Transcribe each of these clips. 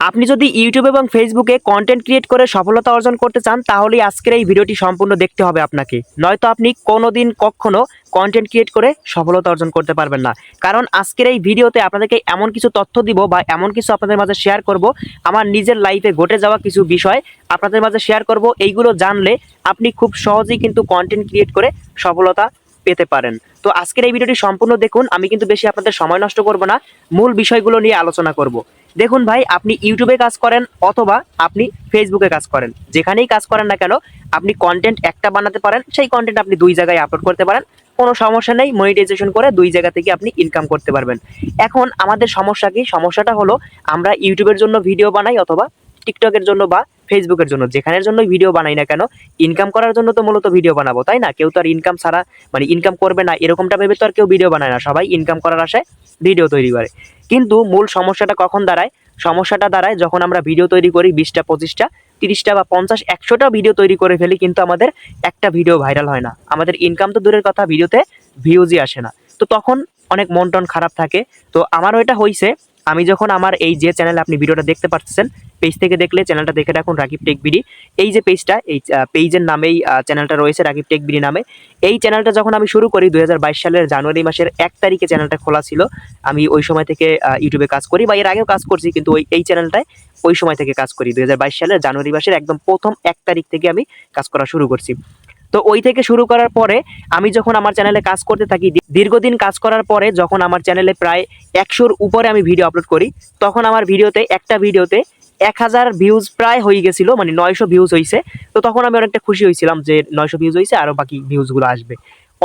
আপনি যদি ইউটিউব এবং ফেসবুকে কন্টেন্ট ক্রিয়েট করে সফলতা অর্জন করতে চান তাহলে আজকের এই ভিডিওটি সম্পূর্ণ দেখতে হবে আপনাকে, নয়তো আপনি কোনোদিন কখনো কন্টেন্ট ক্রিয়েট করে সফলতা অর্জন করতে পারবেন না। কারণ আজকের এই ভিডিওতে আপনাদেরকে এমন কিছু তথ্য দিব বা এমন কিছু আপনাদের মাঝে শেয়ার করব, আমার নিজের লাইফে ঘটে যাওয়া কিছু বিষয় আপনাদের মাঝে শেয়ার করব। এইগুলো জানলে আপনি খুব সহজেই কিন্তু কন্টেন্ট ক্রিয়েট করে সফলতা পেতে পারেন। তো আজকের এই ভিডিওটি সম্পূর্ণ দেখুন, আমি কিন্তু বেশি আপনাদের সময় নষ্ট করব না, মূল বিষয়গুলো নিয়ে আলোচনা করব। দেখুন ভাই, আপনি ইউটিউবে কাজ করেন অথবা আপনি ফেসবুকে কাজ করেন, যেখানেই কাজ করেন না কেন আপনি কন্টেন্ট একটা বানাতে পারেন, সেই কন্টেন্ট আপনি দুই জায়গায় আপলোড করতে পারেন, কোনো সমস্যা নেই। মনিটাইজেশন করে দুই জায়গা থেকে আপনি ইনকাম করতে পারবেন। এখন আমাদের সমস্যা কি? সমস্যাটা হলো আমরা ইউটিউবের জন্য ভিডিও বানাই অথবা টিকটকের জন্য বা ফেসবুকের জন্য, যেখানের জন্যই ভিডিও বানাই না কেন ইনকাম করার জন্য তো মূলত ভিডিও বানাবো, তাই না? কেউ তো আর ইনকাম ছাড়া মানে ইনকাম করবে না এরকমটা ভেবে তো আর কেউ ভিডিও বানায় না, সবাই ইনকাম করার আশায় ভিডিও তৈরি করে। কিন্তু মূল সমস্যাটা কখন দাঁড়ায়? সমস্যাটা দাঁড়ায় যখন আমরা ভিডিও তৈরি করি 20টা 25টা 30টা বা 50 100টা ভিডিও তৈরি করে ফেলি, কিন্তু আমাদের একটা ভিডিও ভাইরাল হয় না। আমাদের ইনকাম তো দূরের কথা, ভিডিওতে ভিউজই আসে না। তো তখন অনেক মন টন খারাপ থাকে। তো আমারও এটা হয়েছে। আমি যখন আমার এই যে চ্যানেলে আপনি ভিডিওটা দেখতে পাচ্ছেন, পেজ থেকে দেখলে চ্যানেলটা দেখে রাখুন রাকিব টেক বিডি, এই যে পেজটা, এই পেজের নামেই চ্যানেলটা রয়েছে রাকিব টেক বিডি নামে। এই চ্যানেলটা যখন আমি শুরু করি 2022 সালের জানুয়ারি মাসের 1 তারিখে চ্যানেলটা খোলা ছিল। আমি ওই সময় থেকে ইউটিউবে কাজ করি, বা এর আগেও কাজ করছি, কিন্তু এই চ্যানেলটায় ওই সময় থেকে কাজ করি। 2022 সালের জানুয়ারি মাসের একদম প্রথম 1 তারিখ থেকে আমি কাজ করা শুরু করছি। তো ওই থেকে শুরু করার পরে আমি যখন আমার চ্যানেলে কাজ করতে থাকি, দীর্ঘদিন কাজ করার পরে যখন আমার চ্যানেলে প্রায় 100-র উপরে আমি ভিডিও আপলোড করি, তখন আমার ভিডিওতে একটা ভিডিওতে 1000 ভিউজ প্রায় হয়ে গেছিল, মানে 900 ভিউজ হয়েছে। তো তখন আমি অনেকটা খুশি হয়েছিলাম যে 900 ভিউজ হয়েছে, আরও বাকি ভিউজগুলো আসবে।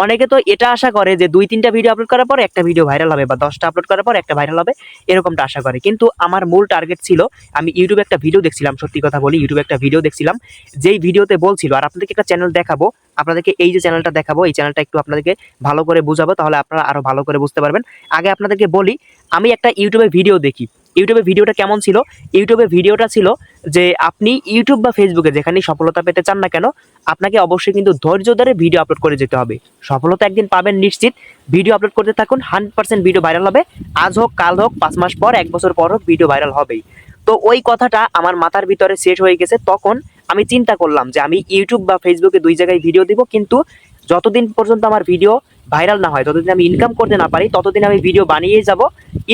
অনেকে তো এটা আশা করে যে 2-3টা ভিডিও আপলোড করার পর একটা ভিডিও ভাইরাল হবে, বা 10টা আপলোড করার পর একটা ভাইরাল হবে, এরকমটা আশা করে। কিন্তু আমার মূল টার্গেট ছিল, আমি ইউটিউবে একটা ভিডিও দেখছিলাম, সত্যি কথা বলি, ইউটিউবে একটা ভিডিও দেখছিলাম, যেই ভিডিওতে বলছিল, আর আপনাদেরকে একটা চ্যানেল দেখাবো, আপনাদেরকে এই যে চ্যানেলটা দেখাবো, এই চ্যানেলটা একটু আপনাদেরকে ভালো করে বুঝাবো, তাহলে আপনারা আরো ভালো করে বুঝতে পারবেন। আগে আপনাদেরকে বলি, আমি একটা ইউটিউবে ভিডিও দেখি। ইউটিউবে ভিডিওটা কেমন ছিল? ইউটিউবে ভিডিওটা ছিল যে আপনি ইউটিউব বা ফেসবুকে যেখানেই সফলতা পেতে চান না কেন, আপনাকে অবশ্যই কিন্তু ধৈর্য ধরে ভিডিও আপলোড করে যেতে হবে। সফলতা একদিন পাবেন নিশ্চিত। ভিডিও আপলোড করতে থাকুন, 100% ভিডিও ভাইরাল হবে। আজ হোক, কাল হোক, 5 মাস পর, 1 বছর পর হোক, ভিডিও ভাইরাল হবেই। তো ওই কথাটা আমার মাথার ভিতরে সেট হয়ে গেছে। তখন আমি চিন্তা করলাম যে আমি ইউটিউব বা ফেসবুকে দুই জায়গায় ভিডিও দিব, কিন্তু যতদিন পর্যন্ত আমার ভিডিও ভাইরাল না হয়, ততদিন আমি ইনকাম করতে না পারি, ততদিন আমি ভিডিও বানিয়ে যাব।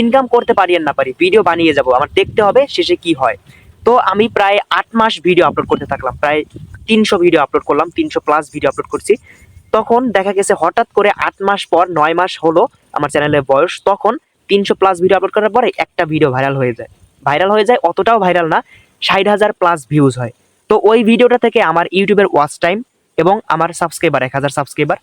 ইনকাম করতে পারি আর না পারি, ভিডিও বানিয়ে যাব, আমার দেখতে হবে শেষে কি হয়। তো আমি প্রায় 8 মাস ভিডিও আপলোড করতে থাকলাম, প্রায় 300 ভিডিও আপলোড করলাম, 300+ ভিডিও আপলোড করছি। তখন দেখা গেছে হঠাৎ করে 8 মাস পর, 9 মাস হলো আমার চ্যানেলের বয়স, তখন 300+ ভিডিও আপলোড করার পরে একটা ভিডিও ভাইরাল হয়ে যায়। ভাইরাল হয়ে যায়, অতটাও ভাইরাল না, 60,000+ ভিউজ হয়। তো ওই ভিডিওটা থেকে আমার ইউটিউবের ওয়াচ টাইম এবং আমার সাবস্ক্রাইবার 1000 সাবস্ক্রাইবার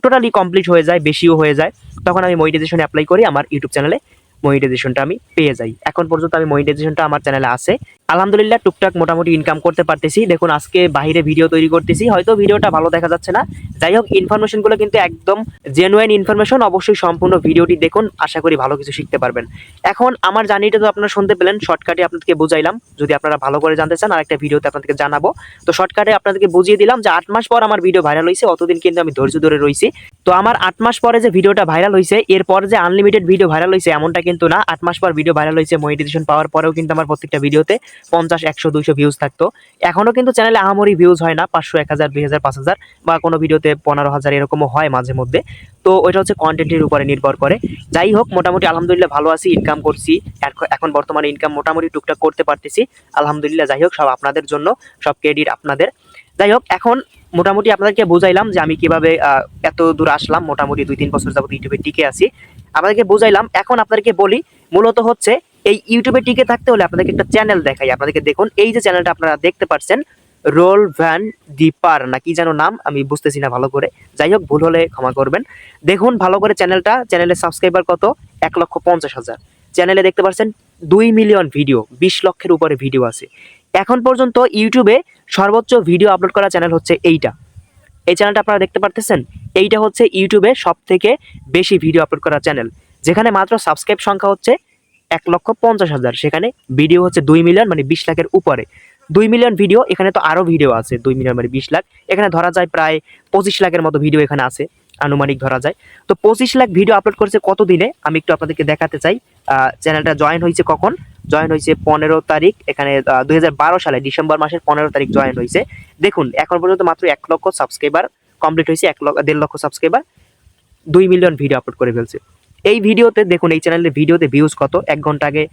টোটালি কমপ্লিট হয়ে যায়, বেশিও হয়ে যায়। তখন আমি মনিটাইজেশন অ্যাপ্লাই করি, আমার ইউটিউব চ্যানেলে মনিটাইজেশনটা আমি পেয়ে যাই। এখন পর্যন্ত আমি মনিটাইজেশনটা আমার চ্যানেলে আছে, আলহামদুলিল্লাহ টুকটাক মোটামুটি ইনকাম করতে পারতেছি। দেখুন আজকে বাইরে ভিডিও তৈরি করতেছি, হয়তো ভিডিওটা ভালো দেখা যাচ্ছে না, যাই হোক ইনফরমেশনগুলো কিন্তু একদম জেনুইন ইনফরমেশন। অবশ্যই সম্পূর্ণ ভিডিওটি দেখুন, আশা করি ভালো কিছু শিখতে পারবেন। এখন আমার জার্নিটা তো আপনারা শুনতে পেলেন, শর্টকাটে আপনাদেরকে বুঝাইলাম। যদি আপনারা ভালো করে জানতে চান আরেকটা ভিডিওতে আপনাদেরকে জানাবো। তো শর্টকাটে আপনাদেরকে বুঝিয়ে দিলাম যে 8 মাস পর আমার ভিডিও ভাইরাল হয়েছে, অতদিন কিন্তু আমি ধৈর্য ধরে রয়েছি। তো আমার 8 মাস পরে যে ভিডিওটা ভাইরাল হয়েছে, এরপর যে আনলিমিটেড ভিডিও ভাইরাল হয়েছে এমনটা কিন্তু না। 8 মাস পর ভিডিও ভাইরাল হয়েছে, মনিটাইজেশন পাওয়ার পরেও কিন্তু আমার প্রত্যেকটা ভিডিওতে 50, 100, 200 ভিউজ থাকতো। এখনো কিন্তু চ্যানেলে আহামরি ভিউজ হয় না, 500, 1000, 2000, 5000, বা কোনো ভিডিওতে 15,000 এরকমও হয় মাঝে মধ্যে। তো ওইটা হচ্ছে কন্টেন্টের উপরে নির্ভর করে। যাই হোক, মোটামুটি আলহামদুলিল্লাহ ভালো আছি, ইনকাম করছি। এখন বর্তমানে ইনকাম মোটামুটি টুকটাক করতে পারতেছি, আলহামদুলিল্লাহ। যাই হোক, সব আপনাদের জন্য, সব ক্রেডিট আপনাদের। যাই হোক, এখন মোটামুটি আপনাদেরকে বুঝাইলাম যে আমি কিভাবে এত দূর আসলাম, মোটামুটি 2-3 বছর যাবত ইউটিউবে টিকে আছি, আপনাদেরকে বুঝাইলাম। এখন আপনাদেরকে বলি, মূলত হচ্ছে এই ইউটিউবে টিকে থাকতে হলে আপনাদেরকে একটা চ্যানেল দেখাই। আপনাদেরকে দেখুন, এই যে চ্যানেলটা আপনারা দেখতে পাচ্ছেন, রোল ভ্যান ডিপার না কি যেন নাম, আমি বুঝতেছি না ভালো করে, যাই হোক ভুল হলে ক্ষমা করবেন। দেখুন ভালো করে চ্যানেলটা, চ্যানেলের সাবস্ক্রাইবার কত? 1,50,000। চ্যানেলে দেখতে পাচ্ছেন 2 মিলিয়ন ভিডিও, 20 লক্ষের উপরে ভিডিও আছে। এখন পর্যন্ত ইউটিউবে সর্বোচ্চ ভিডিও আপলোড করা চ্যানেল হচ্ছে এইটা। এই চ্যানেলটা আপনারা দেখতে পারতেছেন, এইটা হচ্ছে ইউটিউবে সব থেকে বেশি ভিডিও আপলোড করা চ্যানেল, যেখানে মাত্র সাবস্ক্রাইব সংখ্যা হচ্ছে 1,50,000, সেখানে ভিডিও হচ্ছে 2 মিলিয়ন, মানে 20 লাখের উপরে। 2 মিলিয়ন ভিডিও, এখানে তো আরও ভিডিও আছে, 2 মিলিয়ন মানে 20 লাখ, এখানে ধরা যায় প্রায় 25 লাখের মতো ভিডিও এখানে আছে। আনুমানিক ধরা যায়। তো 25 লাখ ভিডিও আপলোড করেছে কত দিনে আমি একটু আপনাদেরকে দেখাতে চাই। চ্যানেলটা জয়েন হয়েছে কখন? জয়েন হয়েছে 15 তারিখ, এখানে 2012 সালে ডিসেম্বর মাসের 15 তারিখ জয়েন হয়েছে। দেখুন এখন পর্যন্ত মাত্র 1 লক্ষ সাবস্ক্রাইবার কমপ্লিট হয়েছে, 1.5 লক্ষ সাবস্ক্রাইবার, 2 মিলিয়ন ভিডিও আপলোড করে ফেলছে। এই ভিডিওতে দেখুন, এই চ্যানেলের ভিডিওতে ভিউজ কত, 1 ঘন্টা আগে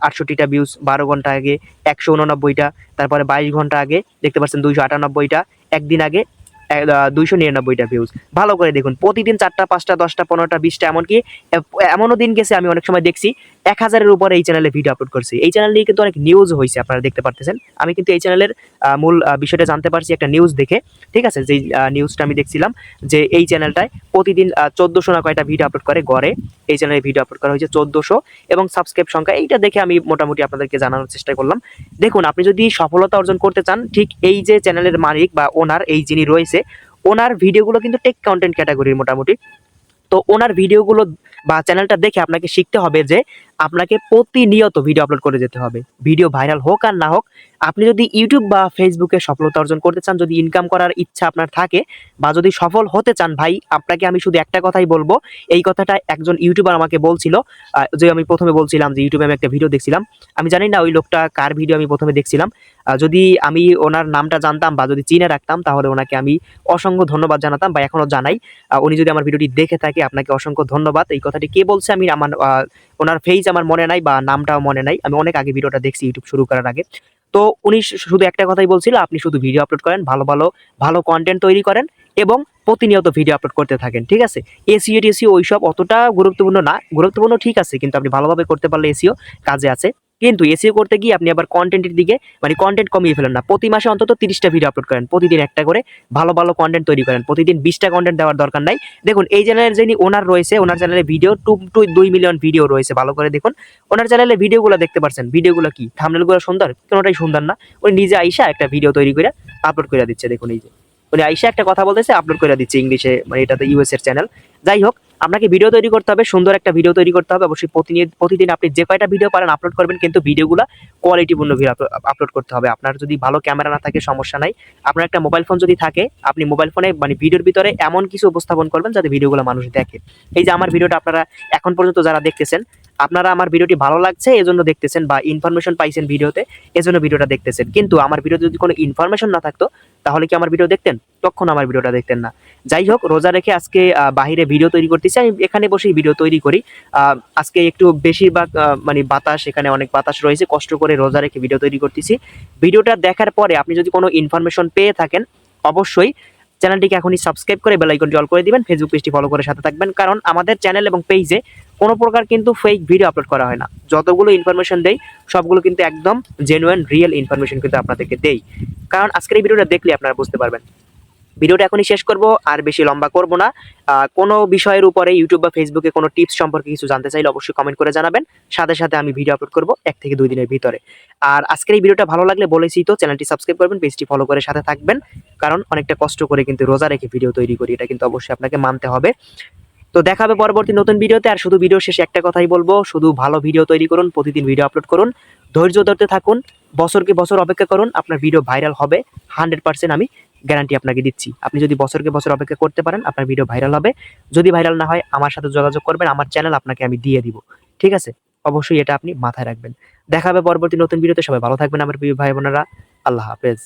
68টা ভিউজ, 12 ঘন্টা আগে 189টা, তারপরে 22 ঘন্টা আগে দেখতে পাচ্ছেন 298টা, একদিন আগে 299টা ভিউজ। ভালো করে দেখুন, প্রতিদিন 4টা 5টা 10টা 15টা 20টা, এমনকি এমনও দিন গেছে আমি অনেক সময় দেখছি 1000-এর উপরে এই চ্যানেলে ভিডিও আপলোড করছি। এই চ্যানেল নিয়ে কিন্তু অনেক নিউজ হয়েছে, আপনারা দেখতে পারতেছেন। আমি কিন্তু এই চ্যানেলের মূল বিষয়টা জানতে পারছি একটা নিউজ দেখে, ঠিক আছে? যেই নিউজটা আমি দেখছিলাম যে এই চ্যানেলটায় প্রতিদিন 1400 না কয়টা ভিডিও আপলোড করে গড়ে, এই চ্যানেলে ভিডিও আপলোড করা হয়েছে 1400, এবং সাবস্ক্রাইব সংখ্যা এইটা দেখে আমি মোটামুটি আপনাদেরকে জানানোর চেষ্টা করলাম। দেখুন, আপনি যদি সফলতা অর্জন করতে চান, ঠিক এই যে চ্যানেলের মালিক বা ওনার, এই যিনি রয়েছে, ওনার ভিডিওগুলো কিন্তু টেক কন্টেন্ট ক্যাটাগরির মোটামুটি। তো ওনার ভিডিওগুলো বা চ্যানেলটা দেখে আপনাকে শিখতে হবে যে আপনাকে প্রতিনিয়ত ভিডিও আপলোড করে যেতে হবে। ভিডিও ভাইরাল হোক আর না হোক, আপনি যদি ইউটিউব বা ফেসবুকে সফলতা অর্জন করতে চান, যদি ইনকাম করার ইচ্ছা আপনার থাকে, বা যদি সফল হতে চান, ভাই আপনাকে আমি শুধু একটা কথাই বলবো। এই কথাটা একজন ইউটিউবার আমাকে বলছিল, যে আমি প্রথমে বলছিলাম যে ইউটিউবে আমি একটা ভিডিও দেখছিলাম, আমি জানি না ওই লোকটা কার ভিডিও আমি প্রথমে দেখছিলাম। যদি আমি ওনার নামটা জানতাম বা যদি চিনে রাখতাম, তাহলে ওনাকে আমি অসংখ্য ধন্যবাদ জানাতাম, বা এখনো জানাই। উনি যদি আমার ভিডিওটি দেখে থাকে, আপনাকে অসংখ্য ধন্যবাদ। এই কথাটি কে বলছে আমি আমার ওনার ফেজ আমার মনে নাই বা নামটাও মনে নাই, আমি অনেক আগে ভিডিওটা দেখছি ইউটিউব শুরু করার আগে। তো উনি শুধু একটা কথাই বলছিল, আপনি শুধু ভিডিও আপলোড করেন, ভালো কন্টেন্ট তৈরি করেন, এবং প্রতিনিয়ত ভিডিও আপলোড করতে থাকেন, ঠিক আছে? এসইও টেসিও ওইসব অতটা গুরুত্বপূর্ণ না, গুরুত্বপূর্ণ ঠিক আছে, কিন্তু আপনি ভালোভাবে করতে পারলে এসইও কাজে আছে। কিন্তু এসইও করতে গিয়ে আপনি আবার কন্টেন্টের দিকে, মানে কন্টেন্ট কমিয়ে ফেলেন না। প্রতি মাসে অন্তত 30টা ভিডিও আপলোড করেন, প্রতিদিন একটা করে ভালো কন্টেন্ট তৈরি করেন, প্রতিদিন 20টা কন্টেন্ট দেওয়ার দরকার নাই। দেখুন, এই চ্যানেলের যিনি ওনার রয়েছে, ওনার চ্যানেলে ভিডিও 2 মিলিয়ন ভিডিও রয়েছে। ভালো করে দেখুন ওনার চ্যানেলে ভিডিওগুলো দেখতে পাচ্ছেন, ভিডিওগুলো কি থাম্বনেলগুলো সুন্দর? কোনোটাই সুন্দর না। উনি নিজে আইসা একটা ভিডিও তৈরি করে আপলোড করে দিচ্ছে। দেখুন, এই যে উনি আইসা একটা কথা বলতেছে, আপলোড করে দিচ্ছে ইংলিশে, মানে এটা তো ইউএস এর চ্যানেল। যাই হোক, আপনাকে ভিডিও তৈরি করতে হবে, সুন্দর একটা ভিডিও তৈরি করতে হবে। অবশ্যই প্রতিদিন আপনি যে কয়টা ভিডিও পারেন আপলোড করবেন, কিন্তু ভিডিওগুলো কোয়ালিটিপূর্ণ ভিডিও আপলোড করতে হবে। আপনার যদি ভালো ক্যামেরা না থাকে সমস্যা নাই, আপনার একটা মোবাইল ফোন যদি থাকে, আপনি মোবাইল ফোনে মানে ভিডিওর ভিতরে এমন কিছু উপস্থাপন করবেন যাতে ভিডিওগুলো মানুষ দেখে। এই যে আমার ভিডিওটা আপনারা এখন পর্যন্ত যারা দেখতেছেন, আপনারা আমার ভিডিওটি ভালো লাগছে এজন্য দেখতেছেন, বা ইনফরমেশন পাইছেন ভিডিওতে এজন্য ভিডিওটা দেখতেছেন। কিন্তু আমার ভিডিওতে যদি কোনো ইনফরমেশন না থাকতো, তাহলে কি আমার ভিডিও দেখতেন? তখন আমার ভিডিওটা দেখতেন না। যাই হোক, রোজা রেখে আজকে বাহিরে ভিডিও তৈরি করতেছি, আমি এখানে বসেই ভিডিও তৈরি করি। আজকে একটু বেশিরভাগ মানে বাতাস, এখানে অনেক বাতাস রয়েছে, কষ্ট করে রোজা রেখে ভিডিও তৈরি করতেছি। ভিডিওটা দেখার পরে আপনি যদি কোনো ইনফরমেশন পেয়ে থাকেন, অবশ্যই চ্যানেলটিকে এখনই সাবস্ক্রাইব করে বেল আইকনটি অল করে দিবেন, ফেসবুক পেজটি ফলো করে সাথে থাকবেন। কারণ আমাদের চ্যানেল এবং পেজে কোনো প্রকার কিন্তু ফেক ভিডিও আপলোড করা হয় না। যতগুলো ইনফরমেশন দেই সবগুলো কিন্তু একদম জেনুইন রিয়েল ইনফরমেশন কিন্তু আপনাদেরকে দেই। কারণ আজকের এই ভিডিওটা দেখলে আপনারা বুঝতে পারবেন। ভিডিওটা এখনই শেষ করব, আর বেশি লম্বা করব না। কোনো বিষয়ের উপরে ইউটিউব বা ফেসবুকে কোনো টিপস সম্পর্কে কিছু জানতে চাইলে অবশ্যই কমেন্ট করে জানাবেন। সাথে আমি ভিডিও আপলোড করব 1 থেকে 2 দিনের ভিতরে। আর আজকের এই ভিডিওটা ভালো লাগলে বলেছি তো, চ্যানেলটি সাবস্ক্রাইব করবেন, পেজটি ফলো করে সাথে থাকবেন। কারণ অনেকটা কষ্ট করে কিন্তু রোজা রেখে ভিডিও তৈরি করি, এটা কিন্তু অবশ্যই আপনাকে মানতে হবে। তো দেখা হবে পরবর্তী নতুন ভিডিওতে। আর শুধু ভিডিও শেষে একটা কথাই বলবো, শুধু ভালো ভিডিও তৈরি করুন, প্রতিদিন ভিডিও আপলোড করুন, ধৈর্য ধরতে থাকুন, বছরকে বছর অপেক্ষা করুন, আপনার ভিডিও ভাইরাল হবে 100%, আমি গ্যারান্টি আপনাকে দিচ্ছি। আপনি যদি বছরকে বছর অপেক্ষা করতে পারেন, আপনার ভিডিও ভাইরাল হবে। যদি ভাইরাল না হয়, আমার সাথে যোগাযোগ করবেন, আমার চ্যানেল আপনাকে আমি দিয়ে দিব, ঠিক আছে? অবশ্যই এটা আপনি মাথায় রাখবেন। দেখা হবে পরবর্তী নতুন ভিডিওতে। সবাই ভালো থাকবেন আমার প্রিয় ভাই বোনেরা। আল্লাহ হাফেজ।